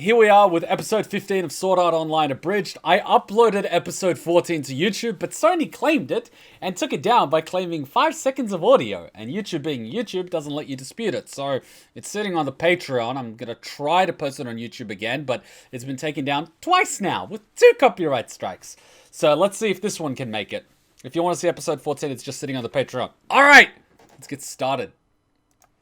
here we are with episode 15 of Sword Art Online Abridged. I uploaded episode 14 to YouTube, but Sony claimed it and took it down by claiming 5 seconds of audio. And YouTube being YouTube doesn't let you dispute it, so it's sitting on the Patreon. I'm gonna try to post it on YouTube again, but it's been taken down twice now with 2 copyright strikes. So let's see if this one can make it. If you want to see episode 14, it's just sitting on the Patreon. Alright, let's get started.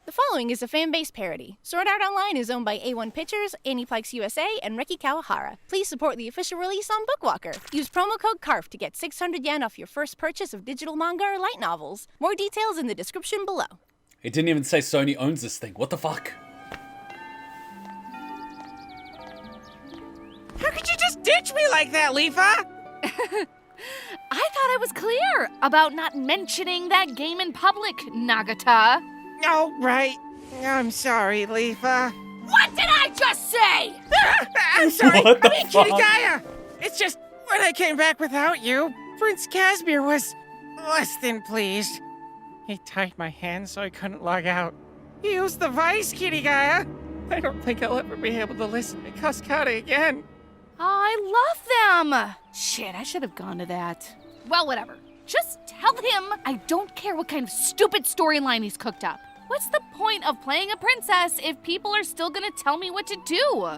The following is a fan-based parody. Sword Art Online is owned by A1 Pictures, Aniplex USA, and Reki Kawahara. Please support the official release on Bookwalker. Use promo code CARF to get 600 yen off your first purchase of digital manga or light novels. More details in the description below. It didn't even say Sony owns this thing. What the fuck? How could you just ditch me like that, Leafa? I thought I was clear about not mentioning that game in public, Nagata. Oh, right. I'm sorry, Leafa. What did I just say? I'm sorry. What the I mean, fuck? Kirigaya. It's just, when I came back without you, Prince Casimir was less than pleased. He tied my hands so I couldn't log out. He used the vice, Kirigaya. I don't think I'll ever be able to listen to Cascade again. I love them. Shit, I should have gone to that. Well, whatever. Just tell him I don't care what kind of stupid storyline he's cooked up. What's the point of playing a princess if people are still gonna tell me what to do?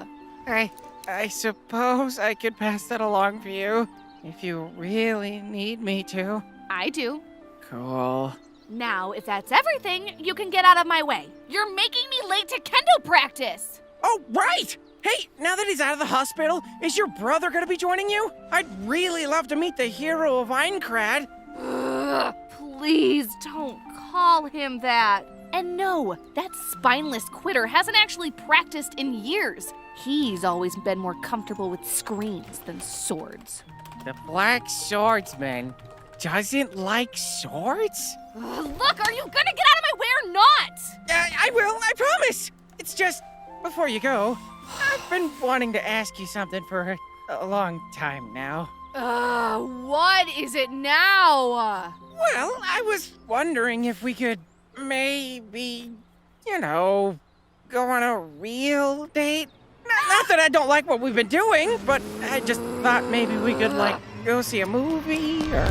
I suppose I could pass that along for you, if you really need me to. I do. Cool. Now, if that's everything, you can get out of my way. You're making me late to kendo practice. Oh, right! Hey, now that he's out of the hospital, is your brother gonna be joining you? I'd really love to meet the hero of Aincrad. Ugh, please don't call him that. And no, that spineless quitter hasn't actually practiced in years. He's always been more comfortable with screens than swords. The Black Swordsman doesn't like swords? Look, are you gonna get out of my way or not? I will, I promise! It's just, before you go, I've been wanting to ask you something for a long time now. What is it now? Well, I was wondering if we could maybe, go on a real date. Not that I don't like what we've been doing, but I just thought maybe we could, go see a movie or...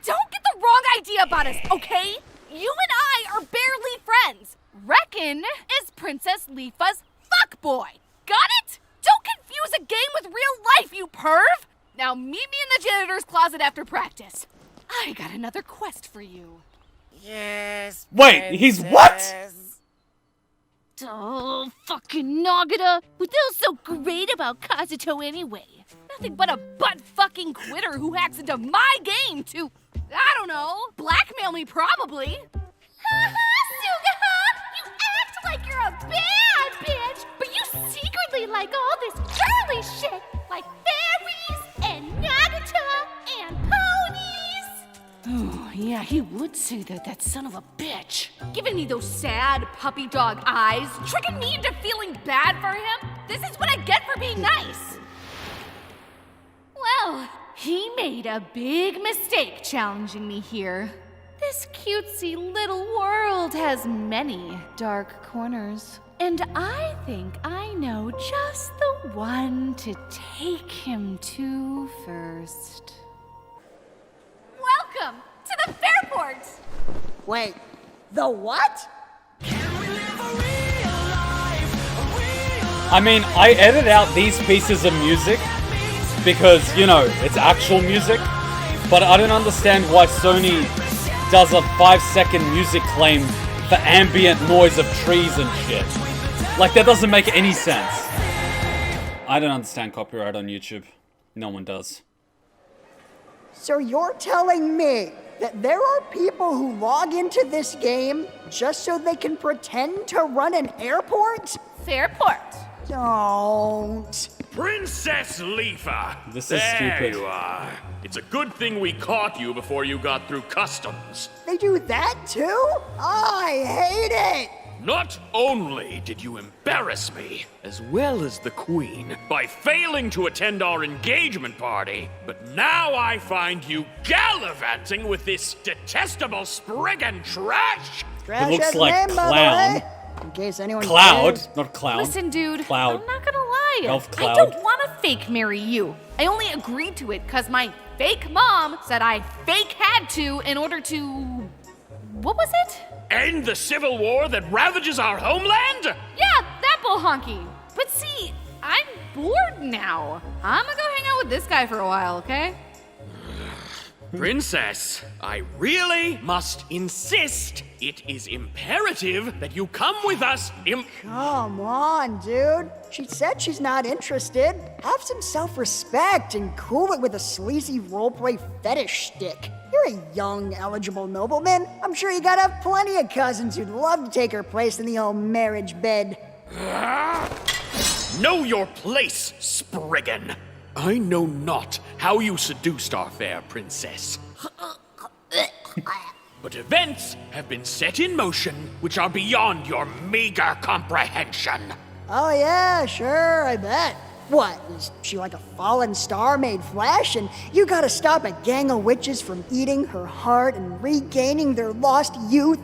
Don't get the wrong idea about us, okay? You and I are barely friends. Reckon is Princess Leafa's fuckboy. Got it? Don't confuse a game with real life, you perv! Now meet me in the janitor's closet after practice. I got another quest for you. Yes, Wait, he's what? princess. Oh, fucking Nagata. What else so great about Kazuto anyway? Nothing but a butt-fucking quitter who hacks into my game to, I don't know, blackmail me probably. Sugaha! You act like you're a bad bitch, but you secretly like all this girly shit, like fairies and Nagata and ponies. Oh, yeah, he would say that son of a bitch. Giving me those sad puppy dog eyes, tricking me into feeling bad for him. This is what I get for being nice. Well, he made a big mistake challenging me here. This cutesy little world has many dark corners, and I think I know just the one to take him to first. Welcome to the Fairport! Wait, the what? I mean, I edit out these pieces of music because, it's actual music, but I don't understand why Sony does a 5-second music claim for ambient noise of trees and shit. Like, that doesn't make any sense. I don't understand copyright on YouTube. No one does. So you're telling me that there are people who log into this game just so they can pretend to run an airport? Fairport. Don't. Princess Leafa! This is there stupid. You are. It's a good thing we caught you before you got through customs. They do that too? I hate it! Not only did you embarrass me, as well as the Queen, by failing to attend our engagement party, but now I find you gallivanting with this detestable spriggan trash! Trash looks as like man, by the clown. way. in case anyone Cloud, cares. not clown. Listen, dude, Cloud. I'm not gonna lie. Elf I Cloud. don't want to fake marry you. I only agreed to it because my fake mom said I fake had to in order to... What was it? End the civil war that ravages our homeland? Yeah, that bull honky. But see, I'm bored now. I'm gonna go hang out with this guy for a while, okay? Princess, I really must insist. It is imperative that you come with us. Come on, dude. She said she's not interested. Have some self-respect and cool it with a sleazy roleplay fetish stick. You're a young, eligible nobleman. I'm sure you gotta have plenty of cousins who'd love to take her place in the old marriage bed. Know your place, Spriggan. I know not how you seduced our fair princess. But events have been set in motion which are beyond your meager comprehension. Oh yeah, sure, I bet. What, is she like a fallen star made flesh, and you gotta stop a gang of witches from eating her heart and regaining their lost youth?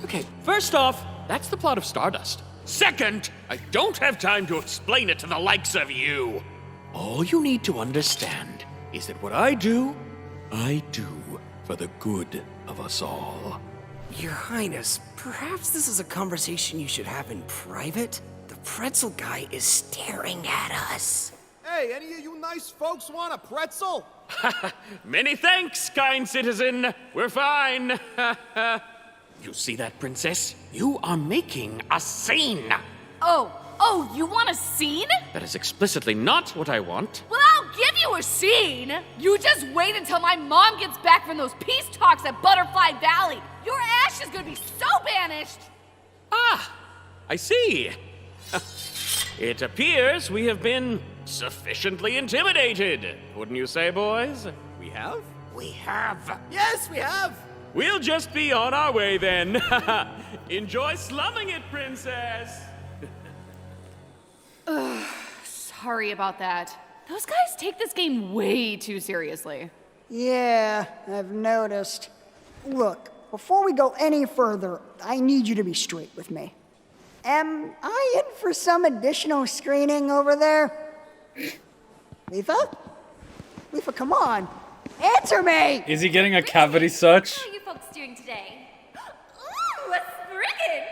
Okay, first off, that's the plot of Stardust. Second, I don't have time to explain it to the likes of you. All you need to understand is that what I do for the good of us all. Your Highness, perhaps this is a conversation you should have in private? The pretzel guy is staring at us. Hey, any of you nice folks want a pretzel? Many thanks, kind citizen. We're fine. You see that, princess? You are making a scene. Oh, you want a scene? That is explicitly not what I want. Well, I'll give you a scene. You just wait until my mom gets back from those peace talks at Butterfly Valley. Your ash is gonna be so banished. Ah, I see. It appears we have been sufficiently intimidated. Wouldn't you say, boys? We have? We have. Yes, we have! We'll just be on our way then. Enjoy slumming it, princess. Sorry about that. Those guys take this game way too seriously. Yeah, I've noticed. Look, before we go any further, I need you to be straight with me. Am I in for some additional screening over there? Leafa? Leafa, come on. Answer me! Is he getting a cavity search? How are you folks doing today? Ooh, a Spriggan!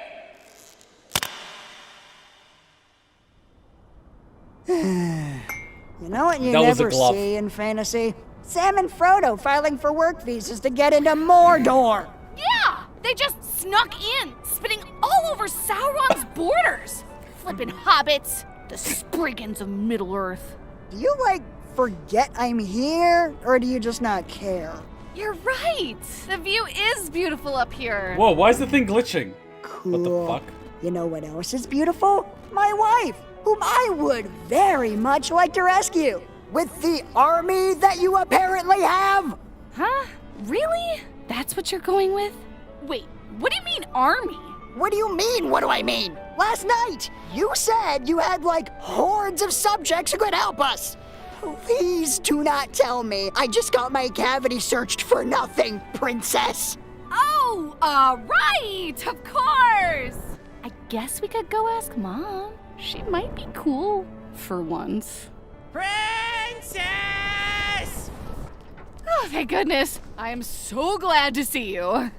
You know what you That was a never glove. see in fantasy? Sam and Frodo filing for work visas to get into Mordor. Yeah, they just snuck in, spitting all over Sauron's borders. Flippin' hobbits, the Spriggans of Middle-earth. Do you, forget I'm here, or do you just not care? You're right. The view is beautiful up here. Whoa, why is the thing glitching? Cool. What the fuck? You know what else is beautiful? My wife, whom I would very much like to rescue. With the army that you apparently have. Huh? Really? That's what you're going with? Wait, what do you mean army? What do you mean, what do I mean? Last night, you said you had, hordes of subjects who could help us. Please do not tell me I just got my cavity searched for nothing, princess. Oh, right, of course. I guess we could go ask Mom. She might be cool for once. Princess! Oh, thank goodness. I am so glad to see you.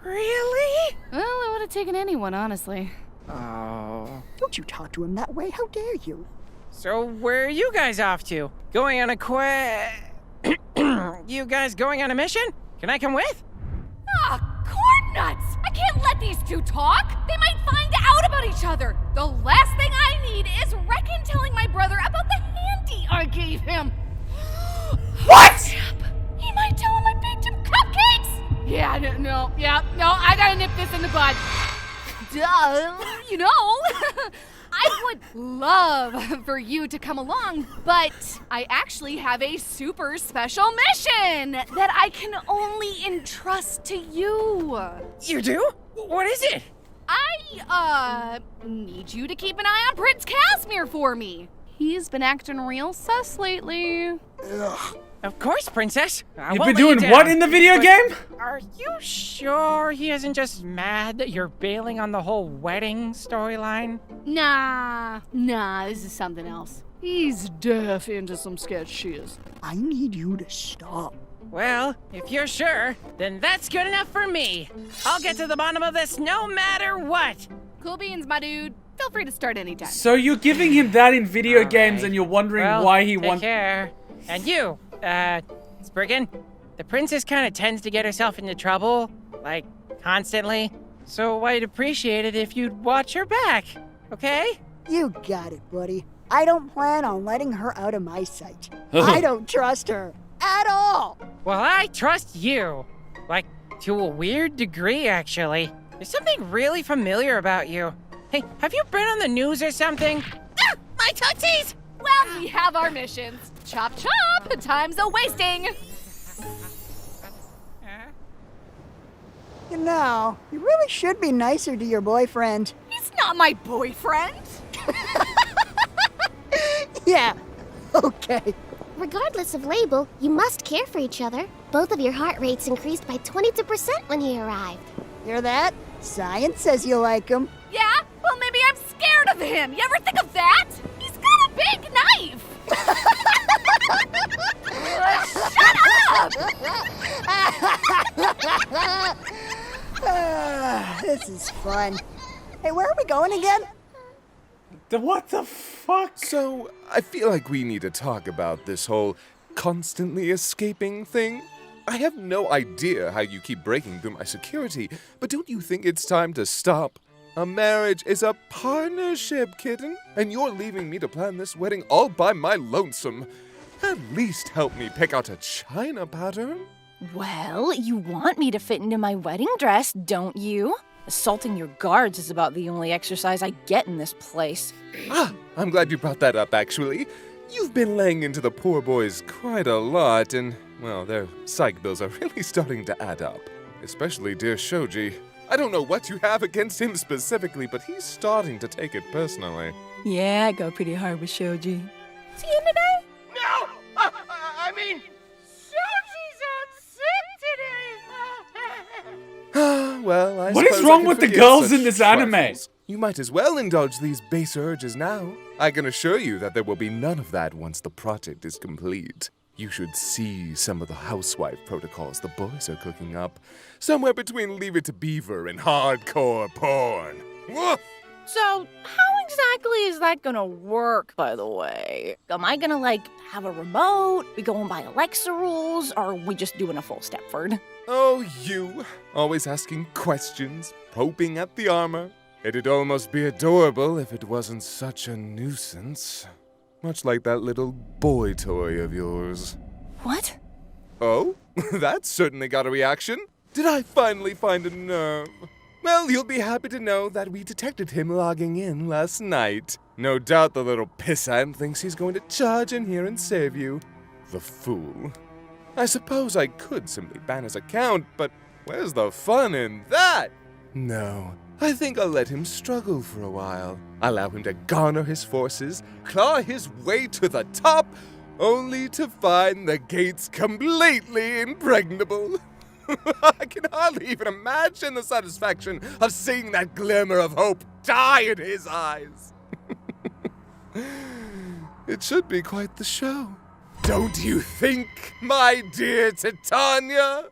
Really? Well, it would have taken anyone, honestly. Oh. Don't you talk to him that way, how dare you? So where are you guys off to? Going on a You guys going on a mission? Can I come with? Ah, corn nuts! I can't let these two talk. They might find out about each other. The last thing I need is Reckon telling my brother about the handy I gave him. What? He might tell him I baked him cupcakes. Yeah, no, I gotta nip this in the bud. Duh, you know. I would love for you to come along, but I actually have a super special mission that I can only entrust to you. You do? What is it? I, need you to keep an eye on Prince Casimir for me. He's been acting real sus lately. Ugh, Of course, princess. You've been doing what in the video game? Are you sure he isn't just mad that you're bailing on the whole wedding storyline? Nah, this is something else. He's deaf into some sketch shiz. I need you to stop. Well, if you're sure, then that's good enough for me. I'll get to the bottom of this no matter what. Cool beans, my dude. Feel free to start anytime. So you're giving him that in video games and you're wondering Well, why he take wants... care. And you, Spriggan, the princess kind of tends to get herself into trouble, like, constantly. So I'd appreciate it if you'd watch her back, okay? You got it, buddy. I don't plan on letting her out of my sight. I don't trust her at all. Well, I trust you. Like, to a weird degree, actually. There's something really familiar about you. Hey, have you been on the news or something? Ah, my tootsies! Well, we have our missions. Chop chop, time's a-wasting. You know, you really should be nicer to your boyfriend. He's not my boyfriend. Yeah, okay. Regardless of label, you must care for each other. Both of your heart rates increased by 22% when he arrived. Hear that? Science says you like him. Yeah? Well, maybe I'm scared of him. You ever think of that? He's got a big knife. Shut up! This is fun. Hey, where are we going again? What the fuck? So, I feel like we need to talk about this whole constantly escaping thing. I have no idea how you keep breaking through my security, but don't you think it's time to stop? A marriage is a partnership, kitten, and you're leaving me to plan this wedding all by my lonesome. At least help me pick out a china pattern. Well, you want me to fit into my wedding dress, don't you? Assaulting your guards is about the only exercise I get in this place. I'm glad you brought that up, actually. You've been laying into the poor boys quite a lot, and, well, their psych bills are really starting to add up. Especially dear Shoji. I don't know what you have against him specifically, but he's starting to take it personally. Yeah, I go pretty hard with Shoji. Is he in today? No! I mean, Shoji's on sick today! Well, I What is suppose I wrong can with the forgive girls such in this anime? trifles. You might as well indulge these base urges now. I can assure you that there will be none of that once the project is complete. You should see some of the housewife protocols the boys are cooking up. Somewhere between Leave It to Beaver and hardcore porn. Woof! So, how exactly is that gonna work, by the way? Am I gonna, have a remote? We going by Alexa rules? Or are we just doing a full Stepford? Oh, you. Always asking questions, probing at the armor. It'd almost be adorable if it wasn't such a nuisance. Much like that little boy toy of yours. What? Oh? That certainly got a reaction. Did I finally find a nerve? Well, you'll be happy to know that we detected him logging in last night. No doubt the little pissant thinks he's going to charge in here and save you. The fool. I suppose I could simply ban his account, but where's the fun in that? No, I think I'll let him struggle for a while. Allow him to garner his forces, claw his way to the top, only to find the gates completely impregnable. I can hardly even imagine the satisfaction of seeing that glimmer of hope die in his eyes. It should be quite the show. Don't you think, my dear Titania?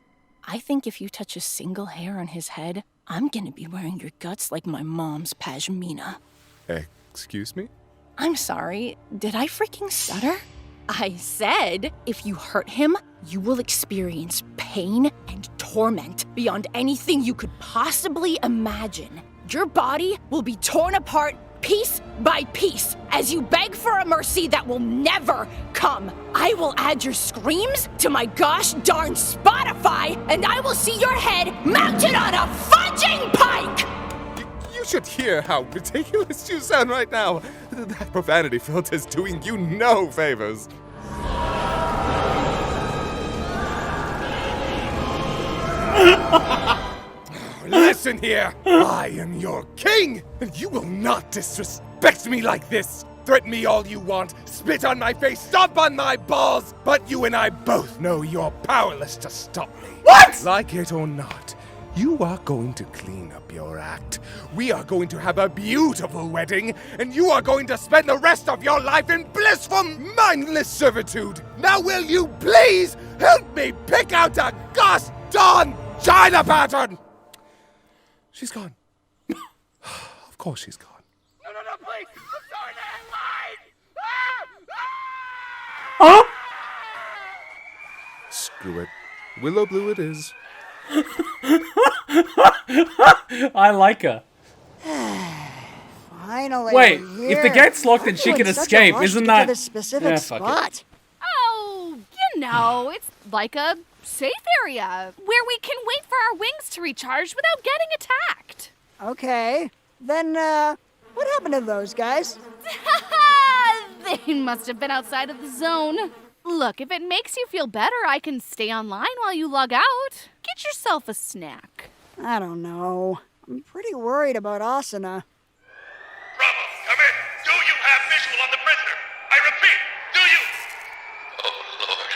I think if you touch a single hair on his head, I'm gonna be wearing your guts like my mom's pashmina. Excuse me? I'm sorry, did I freaking stutter? I said, if you hurt him, you will experience pain and torment beyond anything you could possibly imagine. Your body will be torn apart piece by piece as you beg for a mercy that will never come. I will add your screams to my gosh darn Spotify, and I will see your head mounted on a fudging pike! You should hear how ridiculous you sound right now. That profanity filter's doing you no favors. Listen here! I am your king, and you will not disrespect me like this! Threaten me all you want, spit on my face, stomp on my balls, but you and I both know you're powerless to stop me. What? Like it or not, you are going to clean up your act. We are going to have a beautiful wedding, and you are going to spend the rest of your life in blissful, mindless servitude. Now will you please help me pick out a gosh darn China pattern? She's gone. Of course she's gone. No, please! I'm sorry, that Huh? Screw it. Willow Blue it is. I like her. Finally, Wait, we're if the here. gate's locked and I'm she in can such a escape, rush isn't to that... get to the specific Yeah, fuck it. spot? Oh, you know, it's like a safe area where we can wait for our wings to recharge without getting attacked. Okay, then what happened to those guys? They must have been outside of the zone. Look, if it makes you feel better, I can stay online while you log out. Get yourself a snack. I don't know. I'm pretty worried about Asuna. Bravo, come in. Do you have visual on the prisoner? I repeat, do you? Oh, Lord.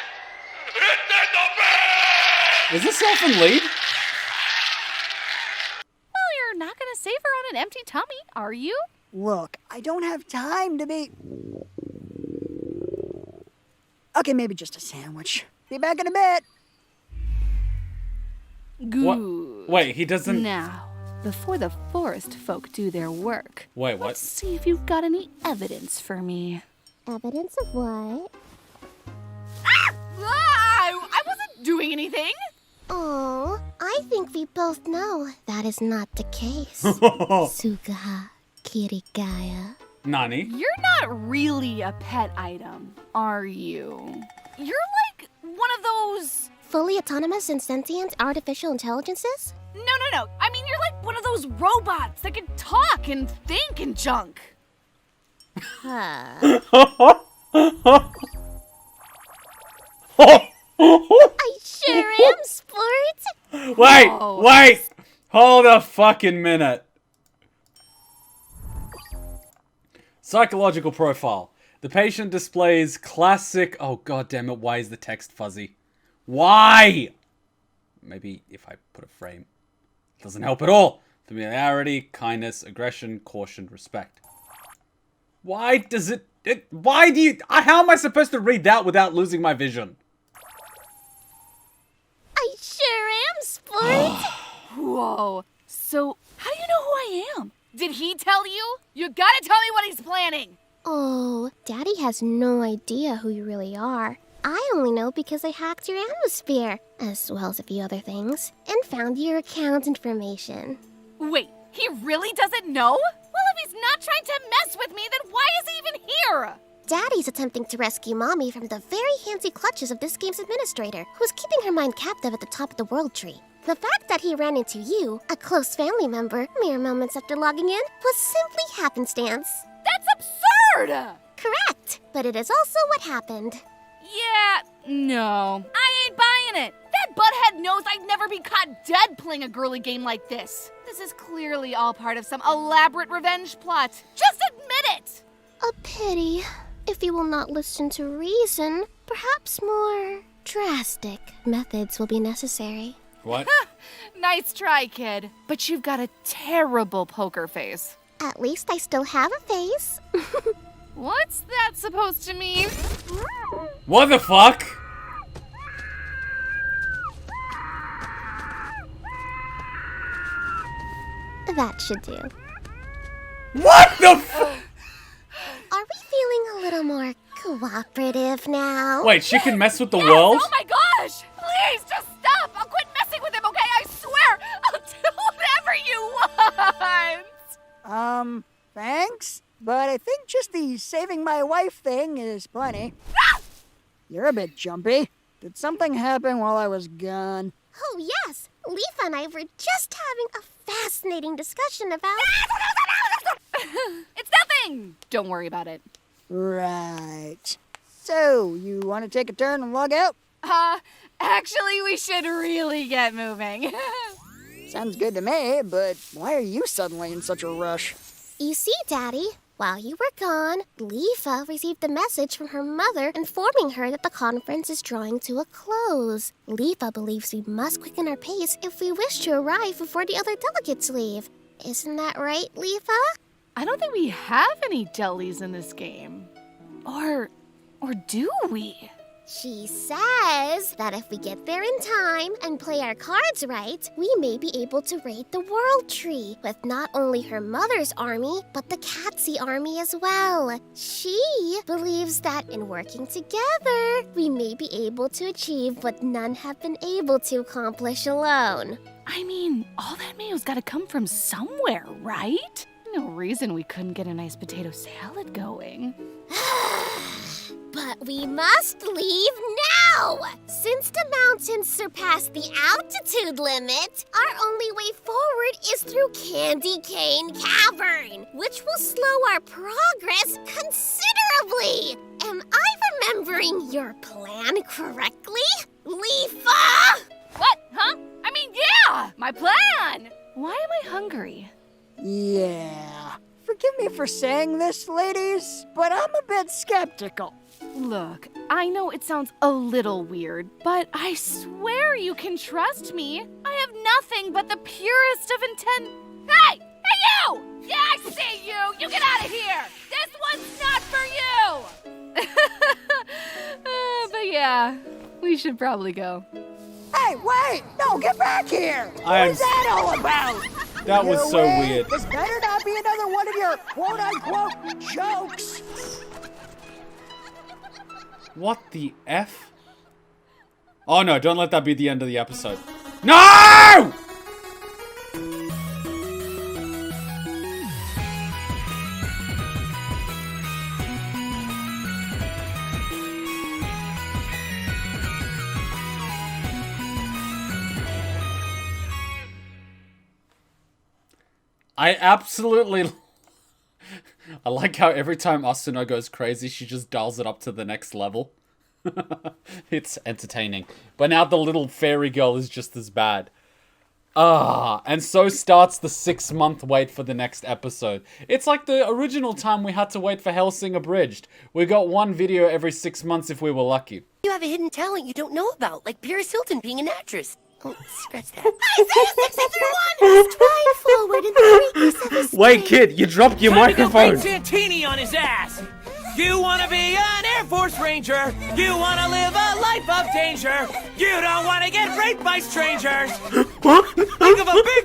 It's Is this Elfin lead? Well, you're not gonna save her on an empty tummy, are you? Look, I don't have time to be... Okay, maybe just a sandwich. Be back in a bit. Good. What? Wait, he doesn't... Now, before the forest folk do their work, Wait, what? let's see if you've got any evidence for me. Evidence of what? I wasn't doing anything. Oh, I think we both know that is not the case. Sugaha Kirigaya. Nani? You're not really a pet item, are you? You're like one of those... Fully autonomous and sentient artificial intelligences? No. I mean, you're like one of those robots that can talk and think and junk. I sure am, sport. Wait! Hold a fucking minute. Psychological profile. The patient displays classic... Oh, god damn it, why is the text fuzzy? Why? Maybe if I put a frame. Doesn't help at all. Familiarity, kindness, aggression, caution, respect. Why does it... Why do you... How am I supposed to read that without losing my vision? I sure am, sport. Whoa. So, how do you know who I am? Did he tell you? You gotta tell me what he's planning. Oh, Daddy has no idea who you really are. I only know because I hacked your atmosphere, as well as a few other things, and found your account information. Wait, he really doesn't know? Well, if he's not trying to mess with me, then why is he even here? Daddy's attempting to rescue Mommy from the very handsy clutches of this game's administrator, who's keeping her mind captive at the top of the world tree. The fact that he ran into you, a close family member, mere moments after logging in, was simply happenstance. That's absurd! Correct, but it is also what happened. Yeah, no. I ain't buying it. That butthead knows I'd never be caught dead playing a girly game like this. This is clearly all part of some elaborate revenge plot. Just admit it! A pity. If you will not listen to reason, perhaps more drastic methods will be necessary. What? Nice try, kid. But you've got a terrible poker face. At least I still have a face. What's that supposed to mean? What the fuck? That should do. What the f- Are we feeling a little more cooperative now? Wait, she can mess with the Yes! world? Oh my gosh! Please, just stop! I'll quit messing with him, okay? I swear! I'll do whatever you want! Thanks? But I think just the saving my wife thing is plenty. You're a bit jumpy. Did something happen while I was gone? Oh, yes. Leafa and I were just having a fascinating discussion about... It's nothing! Don't worry about it. Right. So, you want to take a turn and log out? Actually, we should really get moving. Sounds good to me, but why are you suddenly in such a rush? You see, Daddy, While you were gone, Leafa received a message from her mother informing her that the conference is drawing to a close. Leafa believes we must quicken our pace if we wish to arrive before the other delegates leave. Isn't that right, Leafa? I don't think we have any delis in this game. Or do we? She says that if we get there in time and play our cards right, we may be able to raid the World Tree with not only her mother's army, but the Catsy army as well. She believes that in working together, we may be able to achieve what none have been able to accomplish alone. I mean, all that mayo's gotta come from somewhere, right? No reason we couldn't get a nice potato salad going. But we must leave now! Since the mountains surpass the altitude limit, our only way forward is through Candy Cane Cavern, which will slow our progress considerably. Am I remembering your plan correctly, Leafa? What? Huh? I mean, yeah! My plan! Why am I hungry? Yeah. Forgive me for saying this, ladies, but I'm a bit skeptical. Look, I know it sounds a little weird, but I swear you can trust me. I have nothing but the purest of intent. Hey! Hey, you! Yeah, I see you! You get out of here! This one's not for you! But yeah, we should probably go. Hey, wait! No, get back here! What is that all about? That was so Wait, weird. This better not be another one of your quote-unquote jokes. What the F? Oh no, don't let that be the end of the episode. No! I absolutely... I like how every time Asuna goes crazy, she just dials it up to the next level. It's entertaining. But now the little fairy girl is just as bad. And so starts the 6-month wait for the next episode. It's like the original time we had to wait for Hellsing Abridged. We got one video every 6 months if we were lucky. You have a hidden talent you don't know about, like Paris Hilton being an actress. Oh, scratch that. Stride forward in the weakness of his Wait, kid, you dropped your microphone. Santini on his ass. You want to be an Air Force Ranger. You want to live a life of danger. You don't want to get raped by strangers. Think of a big